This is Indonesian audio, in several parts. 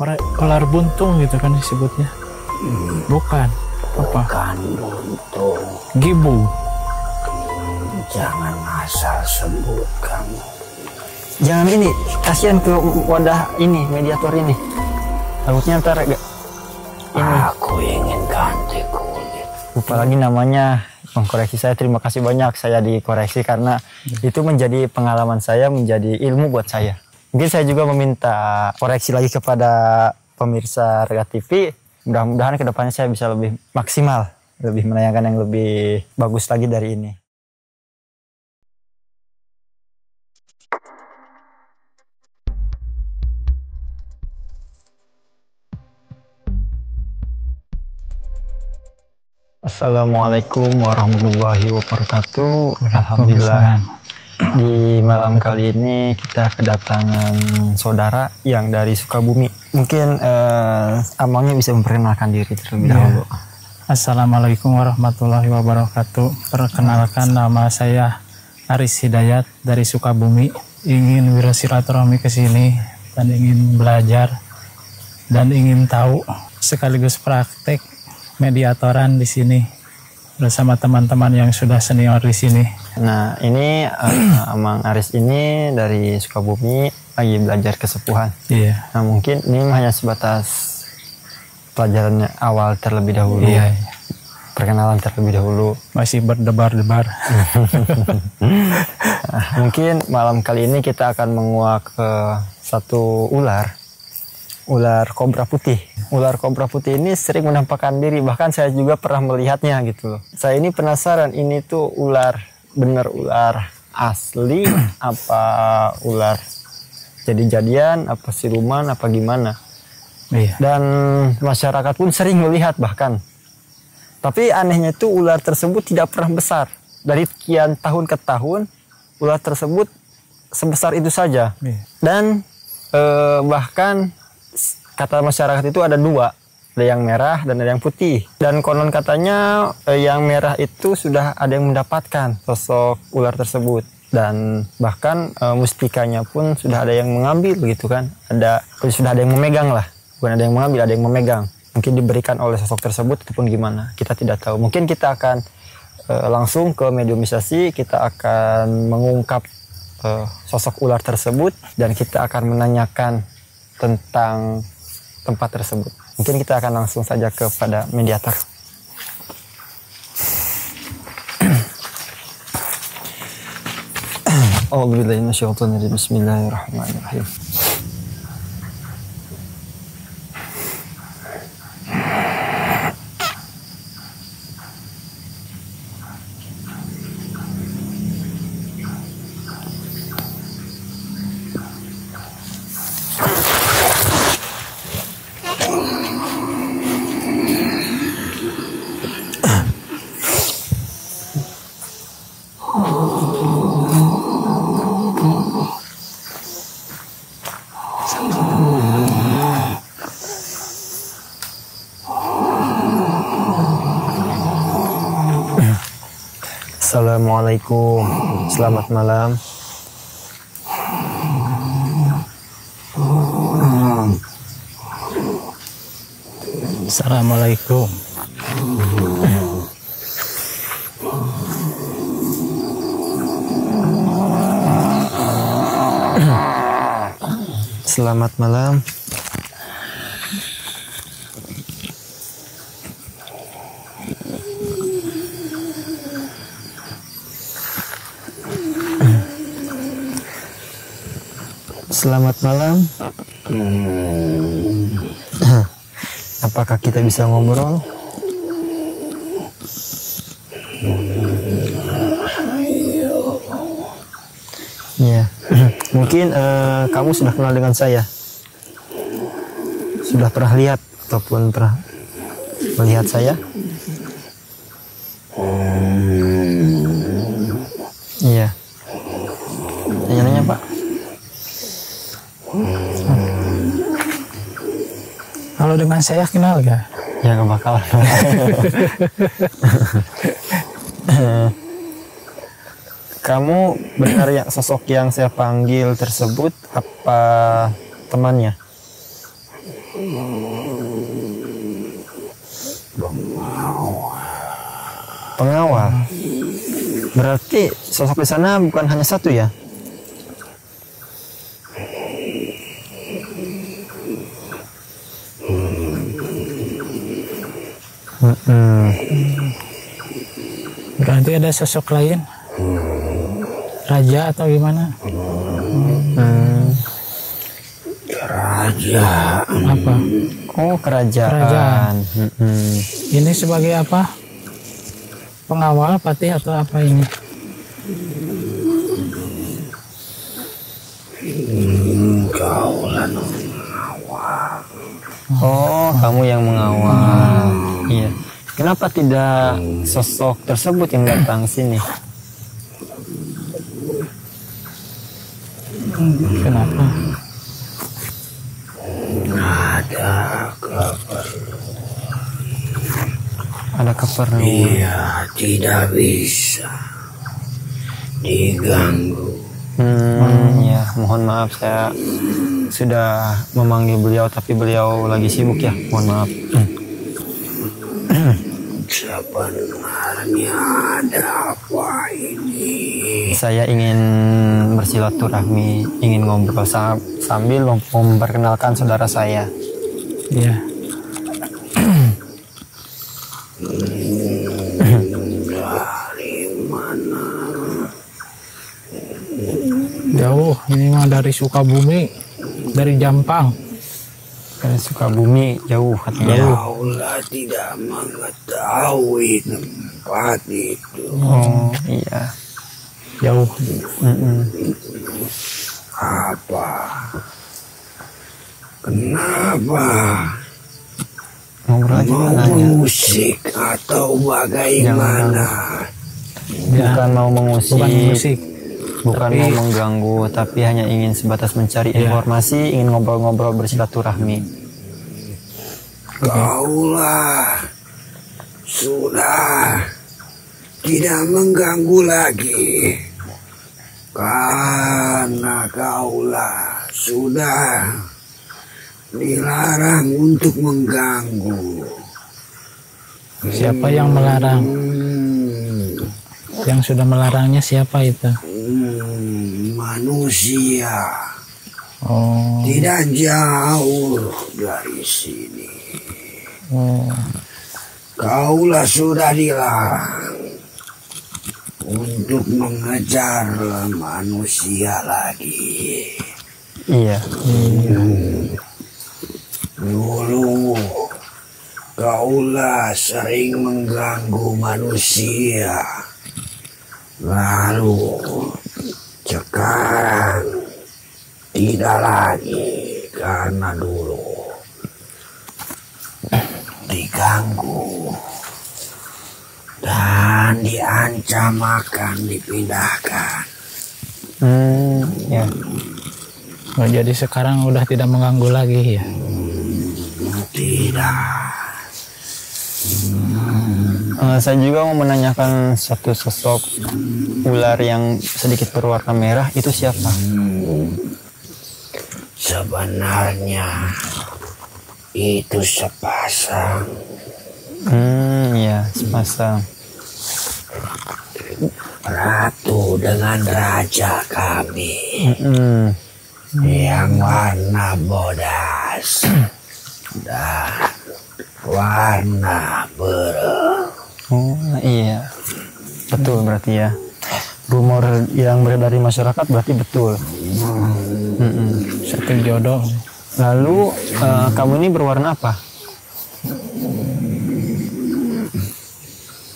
ular buntung gitu kan disebutnya. Bukan. Apa? Bukan buntung. Gibu. Jangan asal sebut kamu. Jangan ini, kasihan ke wadah ini, mediator ini. Takutnya ntar ini. Aku ingin ganti kulit. Lupa lagi namanya, mengkoreksi saya. Terima kasih banyak saya dikoreksi karena itu menjadi pengalaman saya, menjadi ilmu buat saya. Mungkin saya juga meminta koreksi lagi kepada pemirsa Rega TV. Mudah-mudahan kedepannya saya bisa lebih maksimal, lebih menayangkan yang lebih bagus lagi dari ini. Assalamualaikum warahmatullahi wabarakatuh. Alhamdulillah. Di malam kali ini kita kedatangan saudara yang dari Sukabumi. Mungkin abangnya bisa memperkenalkan diri terlebih dahulu. Assalamualaikum warahmatullahi wabarakatuh. Perkenalkan, nama saya Aris Hidayat dari Sukabumi. Ingin wirasilaturahmi ke sini dan ingin belajar dan ingin tahu sekaligus praktek mediatoran di sini bersama teman-teman yang sudah senior di sini. Nah, ini Amang Aris ini dari Sukabumi lagi belajar kesepuhan. Iya. Nah, mungkin ini hanya sebatas pelajarannya awal terlebih dahulu. Iya. Perkenalan terlebih dahulu. Masih berdebar-debar. Mungkin malam kali ini kita akan menguak satu ular kobra putih. Ular kobra putih ini sering menampakkan diri, bahkan saya juga pernah melihatnya gitu loh. Saya ini penasaran, ini tuh bener ular asli apa ular jadi-jadian, apa siluman, apa gimana. Iya. Dan masyarakat pun sering melihat bahkan. Tapi anehnya itu ular tersebut tidak pernah besar. Dari sekian tahun ke tahun, ular tersebut sebesar itu saja. Iya. Dan bahkan kata masyarakat itu ada dua, ada yang merah dan ada yang putih. Dan konon katanya yang merah itu sudah ada yang mendapatkan sosok ular tersebut. Dan bahkan mustikanya pun sudah ada yang mengambil gitu kan. Sudah ada yang memegang lah. Bukan ada yang mengambil, ada yang memegang. Mungkin diberikan oleh sosok tersebut ataupun gimana. Kita tidak tahu. Mungkin kita akan langsung ke mediumisasi. Kita akan mengungkap sosok ular tersebut. Dan kita akan menanyakan tentang tempat tersebut. Mungkin kita akan langsung saja kepada mediator. Bismillahirrahmanirrahim. Assalamualaikum, selamat malam. Assalamualaikum. Selamat malam. Selamat malam. Apakah kita bisa ngobrol? Ya, mungkin kamu sudah kenal dengan saya. Sudah pernah lihat ataupun pernah melihat saya? Iya. Tanya-tanya, Pak. Kalau dengan saya kenal gak? Ya gak bakal. Kamu benar ya sosok yang saya panggil tersebut apa temannya? Pengawal. Berarti sosok di sana bukan hanya satu ya? Berarti ada sosok lain? Raja atau gimana? Kerajaan. Apa? Oh, kerajaan. Kerajaan. Ini sebagai apa? Pengawal, patih atau apa ini? Kaulah mengawal. Oh, kamu yang mengawal. Iya. Kenapa tidak sosok tersebut yang datang sini? Kenapa? Ada keperluan. Ada keperluan. Dia tidak bisa diganggu. Ya, mohon maaf saya sudah memanggil beliau tapi beliau lagi sibuk ya. Mohon maaf. Sebenarnya ada apa ini? Saya ingin bersilaturahmi, ingin ngobrol sambil memperkenalkan saudara saya. Iya. Dari mana? Jauh, ini mah dari Sukabumi, dari Jampang. Dari Sukabumi jauh katanya. Kaulah tidak mengetahui tempat itu. Oh iya. Jauh. Apa? Kenapa? Ngobrol aja Mau nanya. musik atau bagaimana? Bukan mau mengusik, Bukan musik. bukan tapi- mau mengganggu, tapi hanya ingin sebatas mencari informasi, ingin ngobrol-ngobrol bersilaturahmi. Kaulah sudah tidak mengganggu lagi karena kaulah sudah dilarang untuk mengganggu. Siapa yang melarang? Yang sudah melarangnya siapa itu? Manusia Oh. tidak jauh dari sini. Oh. Kaulah sudah dilarang untuk mengejar manusia lagi. Iya. Dulu kaulah sering mengganggu manusia. Lalu sekarang tidak lagi karena dulu diganggu dan diancam akan dipindahkan. Ya. Oh, jadi sekarang udah tidak mengganggu lagi ya? Tidak. Saya juga mau menanyakan satu sosok ular yang sedikit berwarna merah, itu siapa? Sebenarnya itu sepasang Ya, sepasang. ratu dengan raja kami Mm-mm. yang warna bodas dan warna biru. Oh iya, betul berarti ya. Rumor yang beredar di masyarakat berarti betul. Satu jodoh. Lalu kamu ini berwarna apa?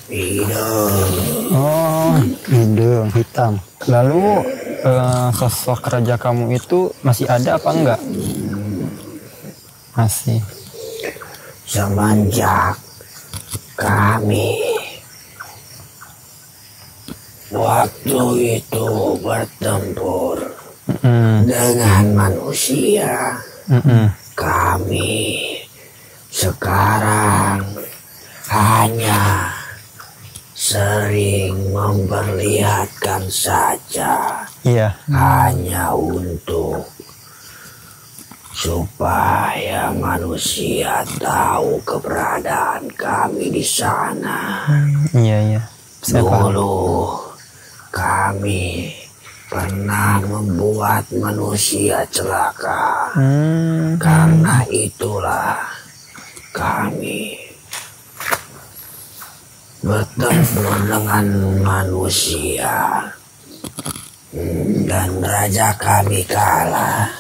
Hidung Oh, hidung hitam. Lalu sosok raja kamu itu masih ada apa enggak? Masih. semenjak kami waktu itu bertempur dengan manusia, kami sekarang hanya sering memperlihatkan saja, Iya. hanya untuk supaya manusia tahu keberadaan kami di sana. Iya. Saya paham. Dulu kami pernah membuat manusia celaka. Karena itulah kami bertempur dengan manusia dan raja kami kalah.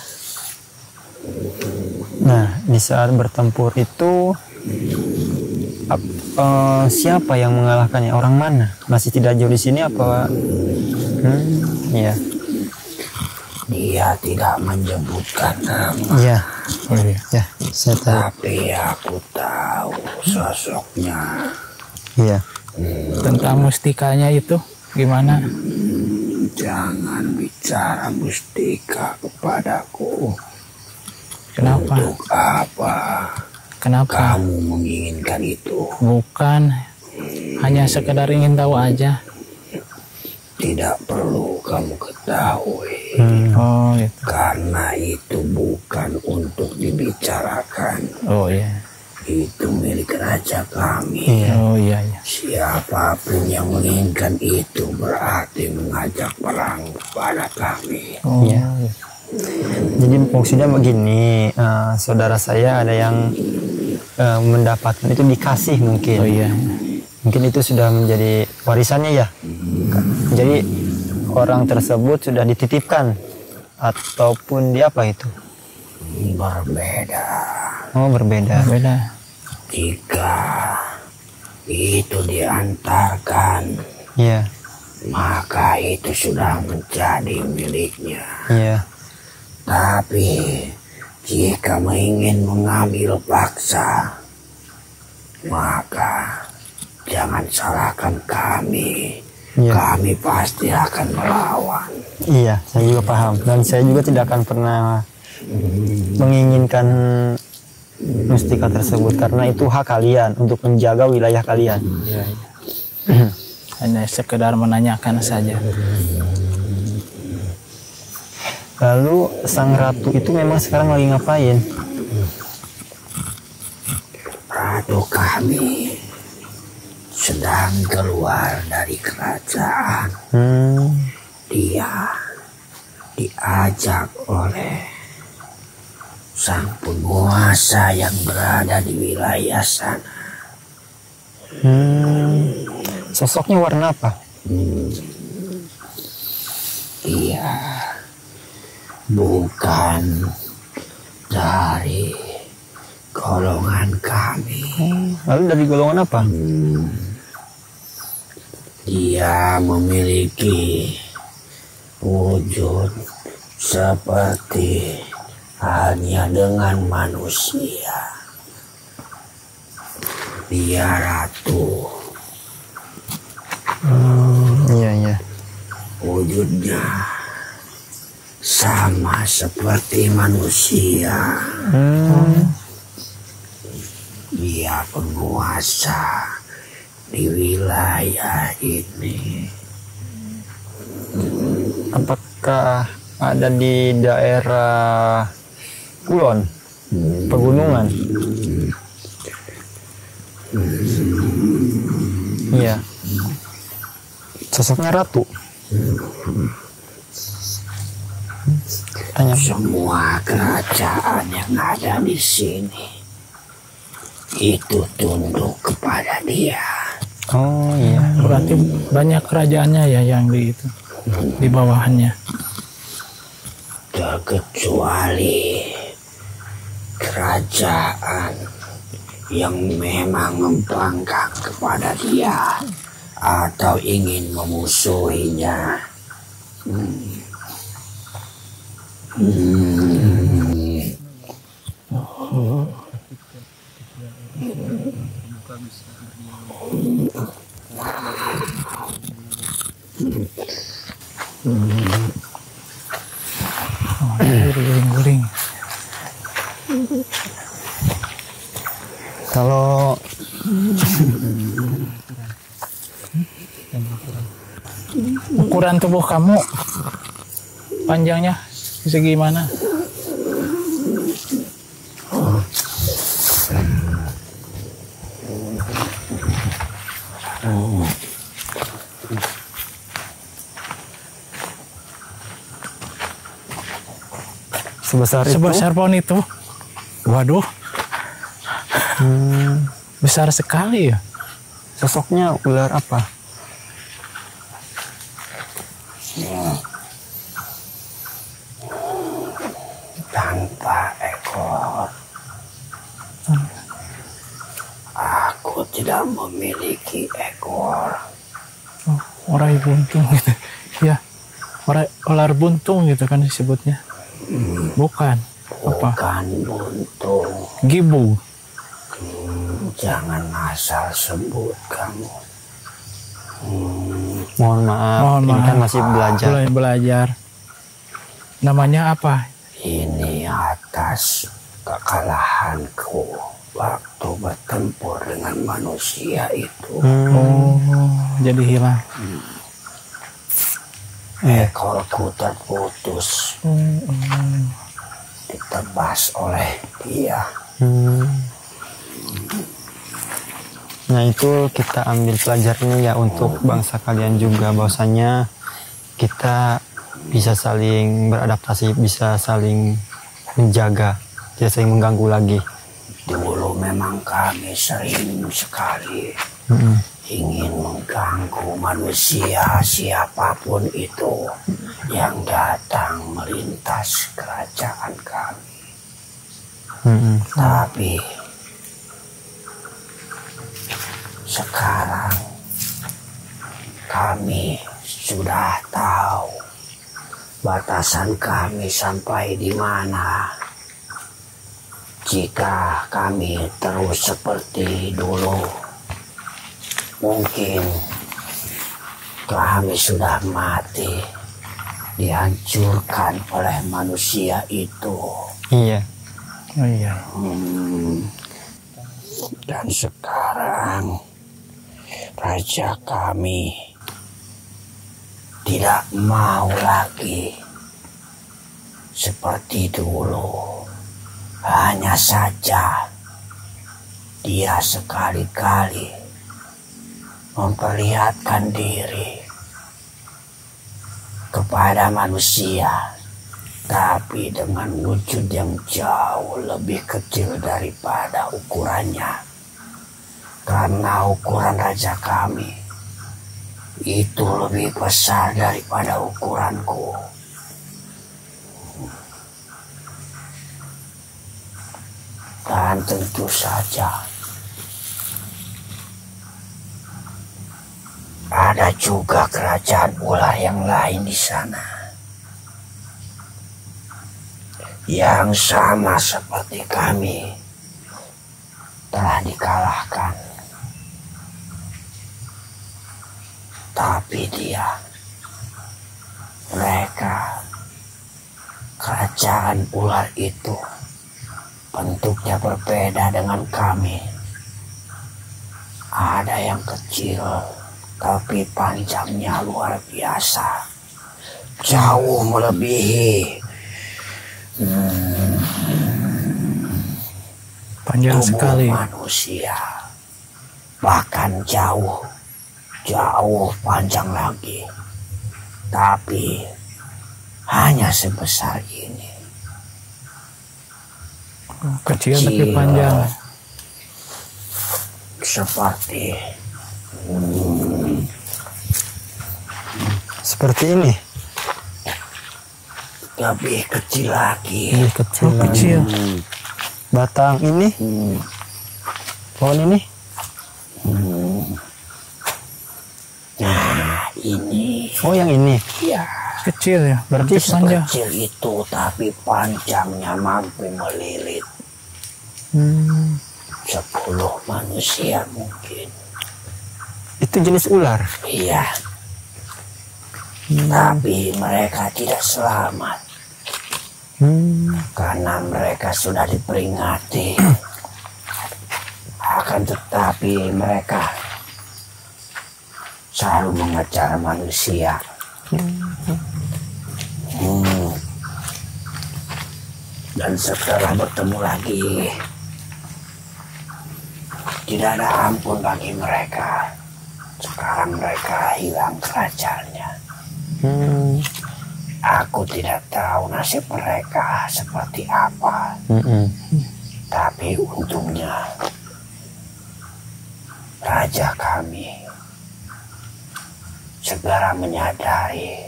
Nah, di saat bertempur itu siapa yang mengalahkannya? Orang mana? Masih tidak jauh di sini apa? Iya. Dia tidak menyebutkan nama. Iya. Oh iya. Ya, saya tahu. Tapi aku tahu sosoknya. Iya. Tentang mustikanya itu gimana? Jangan bicara mustika kepadaku. Kenapa? Untuk apa Kenapa? kamu menginginkan itu? Bukan, hanya sekedar ingin tahu aja. Tidak perlu kamu ketahui. Oh gitu. Karena itu bukan untuk dibicarakan. Oh iya. Itu milik raja kami. Oh iya. Siapapun yang menginginkan itu berarti mengajak perang kepada kami. Oh Iya. Jadi maksudnya begini, saudara saya ada yang mendapatkan itu dikasih mungkin. Oh iya. Mungkin itu sudah menjadi warisannya ya. Jadi orang tersebut sudah dititipkan ataupun di apa itu? Berbeda. Oh berbeda. Beda. Jika itu diantarkan, Iya. maka itu sudah menjadi miliknya. Iya. Tapi jika ingin mengambil paksa, maka jangan salahkan kami. Iya. Kami pasti akan melawan. Iya, saya juga paham dan saya juga tidak akan pernah menginginkan mustika tersebut karena itu hak kalian untuk menjaga wilayah kalian. Hanya sekedar menanyakan saja. Lalu sang ratu itu memang sekarang lagi ngapain? Ratu kami sedang keluar dari kerajaan. Dia diajak oleh sang penguasa yang berada di wilayah sana. Sosoknya warna apa? Dia bukan dari golongan kami. Lalu dari golongan apa? Dia memiliki wujud seperti halnya dengan manusia. Dia ratu. Iya. Wujudnya sama seperti manusia. Dia penguasa di wilayah ini. Apakah ada di daerah Kulon, pegunungan? Iya. Sosoknya ratu. Tanya. Semua kerajaan yang ada di sini itu tunduk kepada dia. Oh iya. Berarti banyak kerajaannya ya yang di bawahannya. Terkecuali kerajaan yang memang membangkang kepada dia atau ingin memusuhinya. Guling-guling. Kalau Ukuran tubuh kamu panjangnya segimana? Sebesar itu? Sebesar pohon itu. Waduh. Besar sekali ya. Sosoknya ular apa? Tanpa ekor. Aku tidak memiliki ekor. Oh, orai buntung gitu. Ya. Ular buntung gitu kan disebutnya. Bukan. Apa? Bukan buntung. Gibu. Jangan asal sebut kamu. Mohon maaf, ini kan masih belajar. Belajar. Namanya apa? Ini atas kekalahanku waktu bertempur dengan manusia itu. Oh, jadi hilang. Ekorku terputus, ditebas oleh dia. Nah itu kita ambil pelajarannya ya untuk bangsa kalian juga, bahwasanya kita bisa saling beradaptasi, bisa saling menjaga, tidak saling mengganggu lagi. Dulu memang kami sering sekali ingin mengganggu manusia siapapun itu yang datang melintas kerajaan kami. Tapi sekarang kami sudah tahu batasan kami sampai di mana. Jika kami terus seperti dulu, mungkin kami sudah mati, dihancurkan oleh manusia itu. Iya. Oh iya. Dan sekarang raja kami tidak mau lagi seperti dulu. Hanya saja dia sekali-kali memperlihatkan diri kepada manusia, tapi dengan wujud yang jauh lebih kecil daripada ukurannya. Karena ukuran raja kami itu lebih besar daripada ukuranku. Dan tentu saja ada juga kerajaan ular yang lain di sana yang sama seperti kami telah dikalahkan. Tapi mereka, kerajaan ular itu bentuknya berbeda dengan kami. Ada yang kecil, tapi panjangnya luar biasa, jauh melebihi panjang tubuh sekali. manusia, bahkan jauh panjang lagi, tapi hanya sebesar ini. Kecil tapi panjang. Seperti ini. Lebih kecil lagi. Lebih kecil. Oh, kecil. Batang ini. Pohon ini. Nah, ini. Oh, yang ini. Ya, Kecil ya. Berarti panjang. kecil itu, tapi panjangnya mampu melilit 10 manusia mungkin. Itu jenis ular. Iya. Tapi mereka tidak selamat. Karena mereka sudah diperingati. Akan tetapi mereka selalu mengejar manusia. Dan setelah bertemu lagi, tidak ada ampun bagi mereka. Sekarang mereka hilang kerajaannya. Aku tidak tahu nasib mereka seperti apa. Tapi untungnya raja kami segera menyadari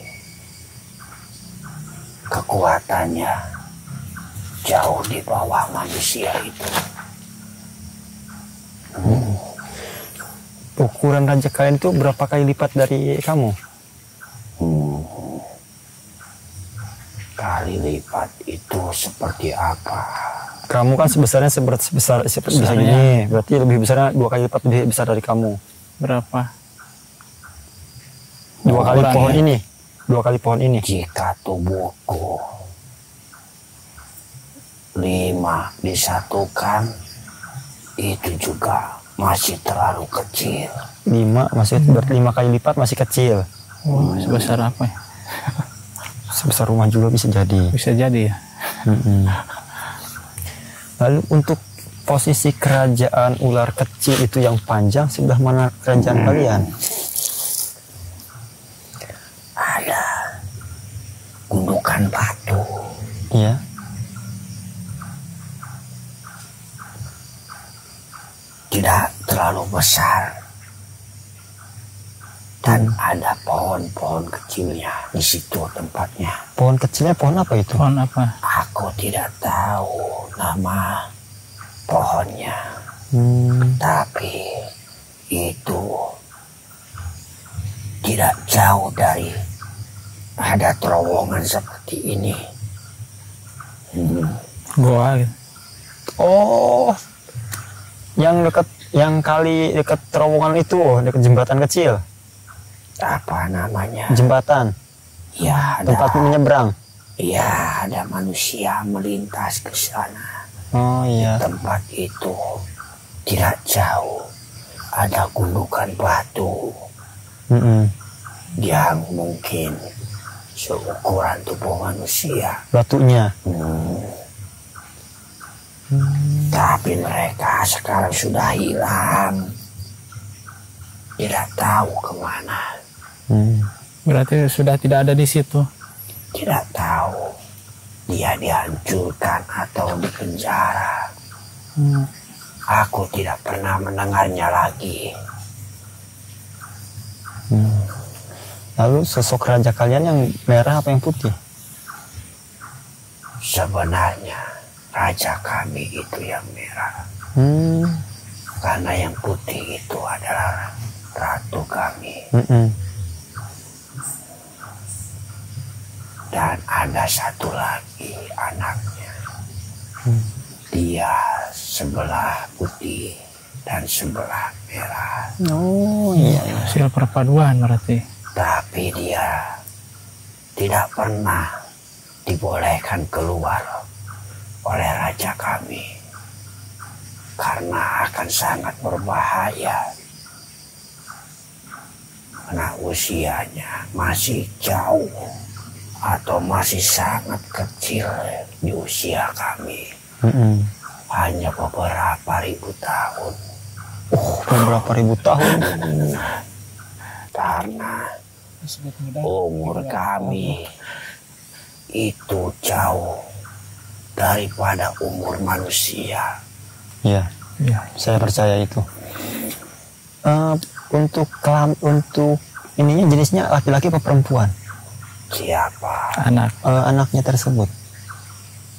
kekuatannya jauh di bawah manusia itu. Ukuran raja kalian itu berapa kali lipat dari kamu? Kali lipat itu seperti apa? Kamu kan sebesarnya sebesar ini, berarti lebih besarnya 2 kali lipat lebih besar dari kamu. Berapa? 2 kali Ukuran pohon ya? ini, 2 kali pohon ini. Jika tubuhku 5 disatukan, itu juga masih terlalu kecil. 5 masih berarti 5 kali lipat masih kecil. Oh, sebesar apa ya? Sebesar rumah juga bisa jadi. Bisa jadi ya. Lalu untuk posisi kerajaan ular kecil itu yang panjang, sebelah mana kerajaan kalian? Ada gundukan batu. Iya. Tidak terlalu besar. Dan ada pohon-pohon kecilnya di situ tempatnya. Pohon kecilnya pohon apa itu? Pohon apa? Aku tidak tahu nama pohonnya. Tapi itu tidak jauh dari ada terowongan seperti ini. Goa gitu. Oh, yang kali dekat terowongan itu, dekat jembatan kecil. Apa namanya? Jembatan. Ya, Tempat menyeberang. ya ada manusia melintas ke sana. Oh iya. Tempat itu tidak jauh. Ada gundukan batu yang mungkin seukuran tubuh manusia. Batunya. Tapi mereka sekarang sudah hilang. Tidak tahu kemana. Berarti sudah tidak ada di situ. Tidak tahu dia dihancurkan atau dipenjara. Aku tidak pernah mendengarnya lagi. Lalu sosok raja kalian yang merah apa yang putih? Sebenarnya raja kami itu yang merah. Karena yang putih itu adalah ratu kami. Dan ada satu lagi anaknya. Dia sebelah putih dan sebelah merah. Oh iya. Hasil perpaduan berarti. Tapi dia tidak pernah dibolehkan keluar oleh raja kami. Karena akan sangat berbahaya. Karena usianya masih jauh atau masih sangat kecil di usia kami. Hanya beberapa ribu tahun. Beberapa ribu tahun. Karena umur kami itu jauh daripada umur manusia. Iya, saya percaya itu. Untuk ininya jenisnya laki-laki atau perempuan? Siapa? Anaknya tersebut.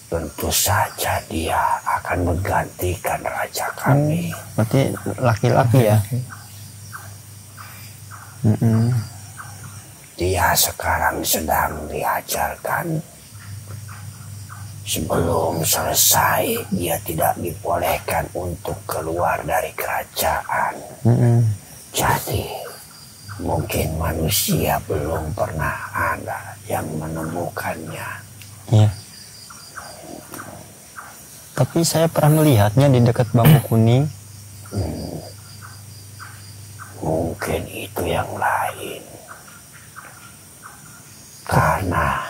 Tentu saja dia akan menggantikan raja kami. Berarti laki-laki ya? Dia sekarang sedang diajarkan. Sebelum selesai, dia tidak dibolehkan untuk keluar dari kerajaan. Jadi, mungkin manusia belum pernah ada yang menemukannya. Iya. Tapi saya pernah melihatnya di dekat bambu kuning. Mungkin itu yang lain. Karena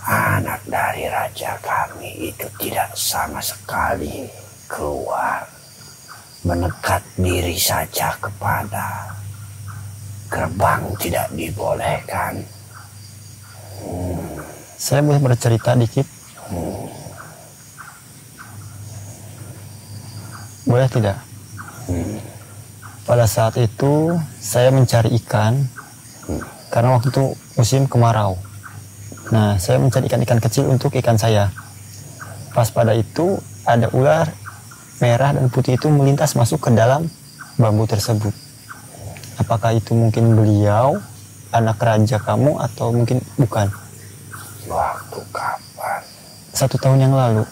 anak dari raja kami itu tidak sama sekali keluar. Mendekat diri saja kepada gerbang tidak dibolehkan. Saya boleh bercerita dikit? Boleh tidak? Pada saat itu saya mencari ikan karena waktu itu musim kemarau. Nah, saya mencari ikan-ikan kecil untuk ikan saya. Pas pada itu ada ular merah dan putih itu melintas masuk ke dalam bambu tersebut. Apakah itu mungkin beliau, anak raja kamu, atau mungkin bukan? Waktu kapan? 1 tahun yang lalu.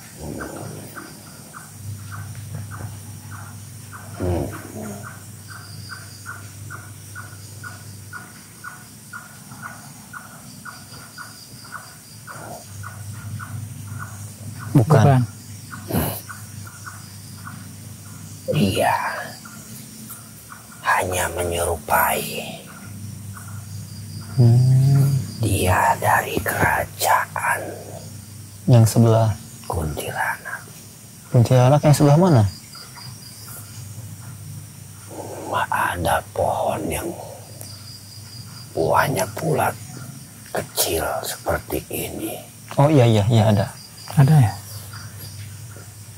Bukan. Dia hanya menyerupai. Dia dari kerajaan Yang sebelah. Kuntilanak. Kuntilanak yang sebelah mana? Ada pohon yang buahnya bulat kecil seperti ini. Oh iya ada. Ada ya?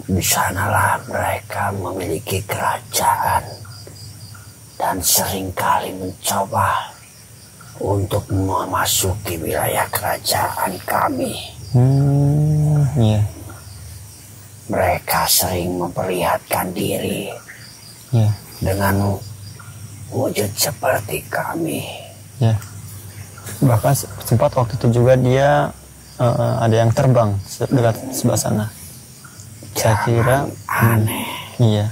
Di sanalah mereka memiliki kerajaan dan seringkali mencoba untuk memasuki wilayah kerajaan kami. Iya. Mereka sering memperlihatkan diri dengan wujud seperti kami. Ya. Bahkan sempat waktu itu juga dia ada yang terbang dekat sebelah sana. Saya kira aneh. Iya.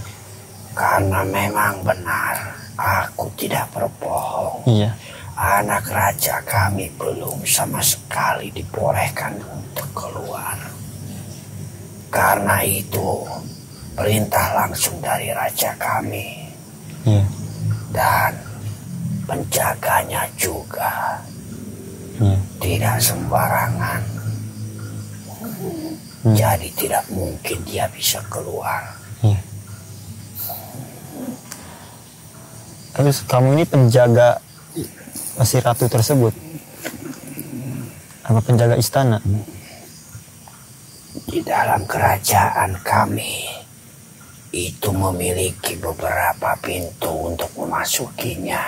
Karena memang benar, aku tidak berbohong. Iya. Anak raja kami belum sama sekali dibolehkan untuk keluar. Karena itu perintah langsung dari raja kami. Iya. Dan penjaganya juga tidak sembarangan. Jadi tidak mungkin dia bisa keluar. Terus kamu ini penjaga si ratu tersebut? Apa penjaga istana? Di dalam kerajaan kami itu memiliki beberapa pintu untuk memasukinya.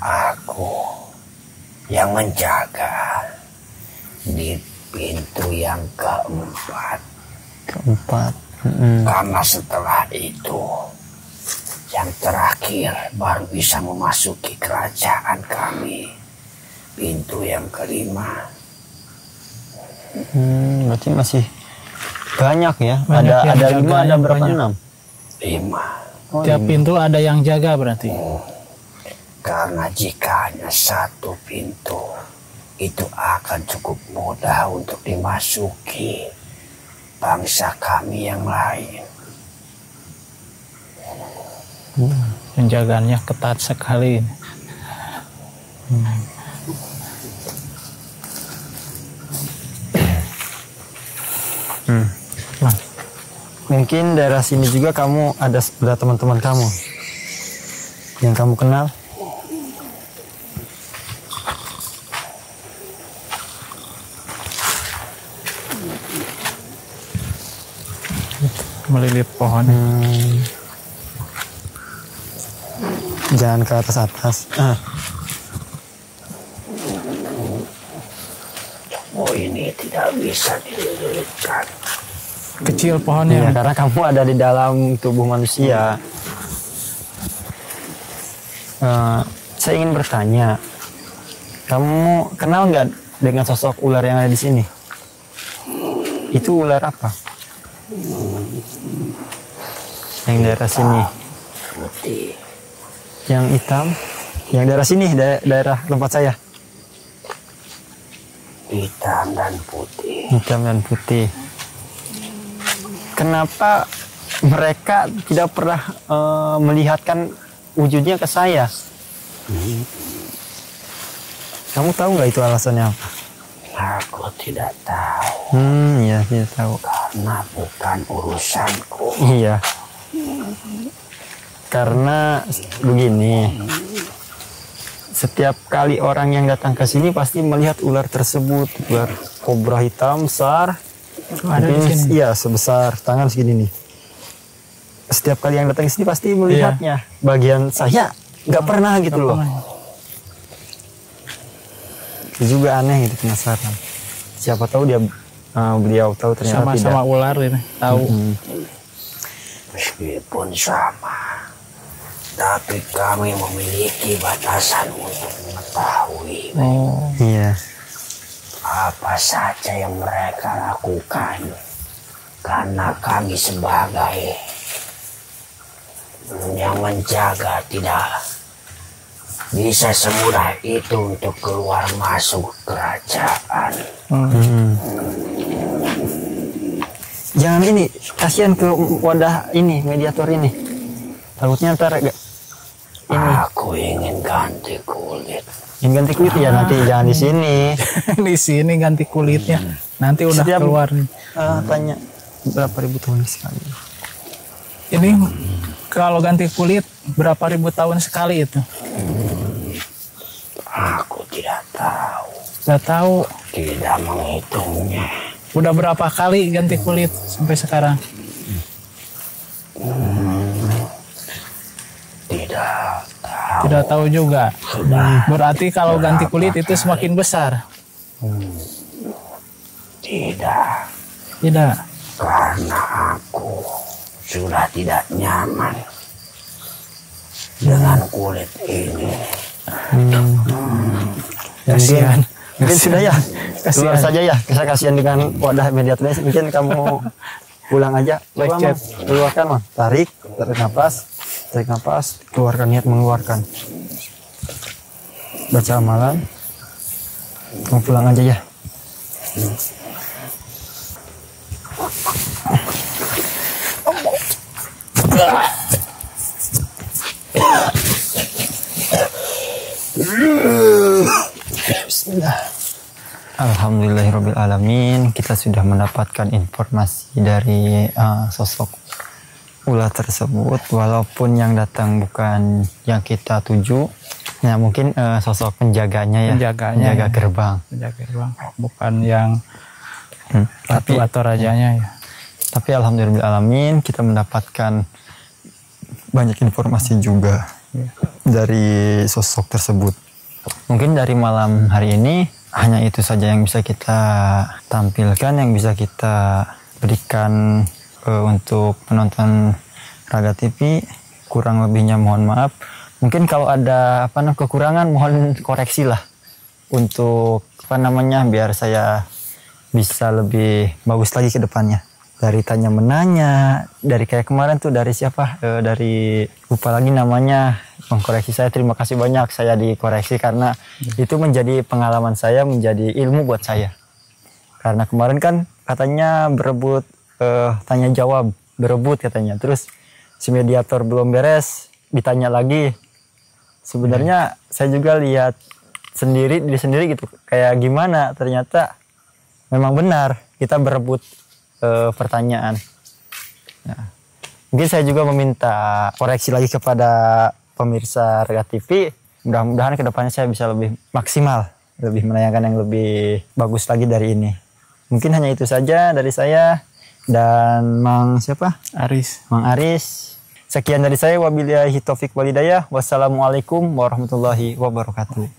Aku yang menjaga di pintu yang keempat. Karena setelah itu yang terakhir baru bisa memasuki kerajaan kami. Pintu yang kelima. Berarti masih banyak ya? Banyak ada 5, ada berapa? banyak. 5. Oh, Tiap 5. pintu ada yang jaga berarti. Karena jika hanya satu pintu, itu akan cukup mudah untuk dimasuki bangsa kami yang lain. Penjagaannya ketat sekali. Mungkin daerah sini juga kamu ada teman-teman kamu yang kamu kenal? Melilit pohon. Jangan ke atas. Oh, ini tidak bisa dililitkan. Kecil pohonnya. Ya, karena kamu ada di dalam tubuh manusia. Saya ingin bertanya, kamu kenal nggak dengan sosok ular yang ada di sini? Itu ular apa? Yang daerah sini. Putih. Yang hitam. Yang daerah sini, daerah tempat saya. Hitam dan putih. Hitam dan putih. Kenapa mereka tidak pernah melihatkan wujudnya ke saya? Kamu tahu nggak itu alasannya apa? Aku tidak tahu. Iya, tidak tahu. Karena bukan urusanku. Iya. Karena begini, setiap kali orang yang datang ke sini pasti melihat ular tersebut, ular kobra hitam besar. Ada di sini. Iya, sebesar tangan segini nih. Setiap kali yang datang ke sini pasti melihatnya. Bagian saya nggak pernah gitu loh. Itu juga aneh gitu, penasaran. Siapa tahu beliau tahu ternyata tidak. Sama-sama ular ini, tahu. Meskipun sama, tapi kami memiliki batasan untuk mengetahui Iya. apa saja yang mereka lakukan. Karena kami sebagai yang menjaga tidak bisa semudah itu untuk keluar masuk kerajaan. Jangan ini, kasihan ke wadah ini, mediator ini. Takutnya ntar ini. Aku ingin ganti kulit. Ingin ganti kulit ya nanti, jangan di sini. Di sini ganti kulitnya. Nanti udah Setiap- keluar nih. Tanya berapa ribu tahun sekali. Ini kalau ganti kulit berapa ribu tahun sekali itu? Aku tidak tahu. Nggak tahu. Tidak menghitungnya. Udah berapa kali ganti kulit sampai sekarang? Tidak tahu. Tidak tahu juga. Berarti kalau ganti kulit itu semakin besar. Tidak. Tidak. Karena aku sudah tidak nyaman dengan kulit ini. Kasihan. Mungkin sudah ya, keluar Kasihan. saja ya. Kita kasihan dengan wadah mediatornya. Mungkin kamu pulang aja. Coba, Lecet. Mam. Keluarkan, Mam. Tarik nafas, keluarkan, niat mengeluarkan. Baca amalan. Kamu pulang aja ya. Bismillah. Alhamdulillahirrabbilalamin. Kita sudah mendapatkan informasi dari sosok ular tersebut. Walaupun yang datang bukan yang kita tuju, ya mungkin sosok penjaganya ya, Penjaganya penjaga ya. gerbang. Penjaga gerbang. Bukan yang Tapi ratu atau rajanya ya. Tapi alhamdulillahirrahmanirrahim kita mendapatkan banyak informasi juga dari sosok tersebut. Mungkin dari malam hari ini hanya itu saja yang bisa kita tampilkan, yang bisa kita berikan untuk penonton Raga TV. Kurang lebihnya mohon maaf. Mungkin kalau ada kekurangan mohon koreksi lah untuk biar saya bisa lebih bagus lagi ke depannya. Dari tanya menanya, dari kayak kemarin tuh dari siapa? Dari lupa lagi namanya, mengkoreksi saya. Terima kasih banyak saya dikoreksi karena itu menjadi pengalaman saya, menjadi ilmu buat saya. Karena kemarin kan katanya berebut tanya jawab, berebut katanya. Terus si mediator belum beres, ditanya lagi. Sebenarnya saya juga lihat sendiri gitu, kayak gimana ternyata memang benar kita berebut pertanyaan. Nah, mungkin saya juga meminta koreksi lagi kepada pemirsa Raga TV. Mudah-mudahan kedepannya saya bisa lebih maksimal, lebih menayangkan yang lebih bagus lagi dari ini. Mungkin hanya itu saja dari saya dan Mang Aris. Mang Aris. Sekian dari saya, wabillahi taufik walhidayah. Wassalamualaikum warahmatullahi wabarakatuh.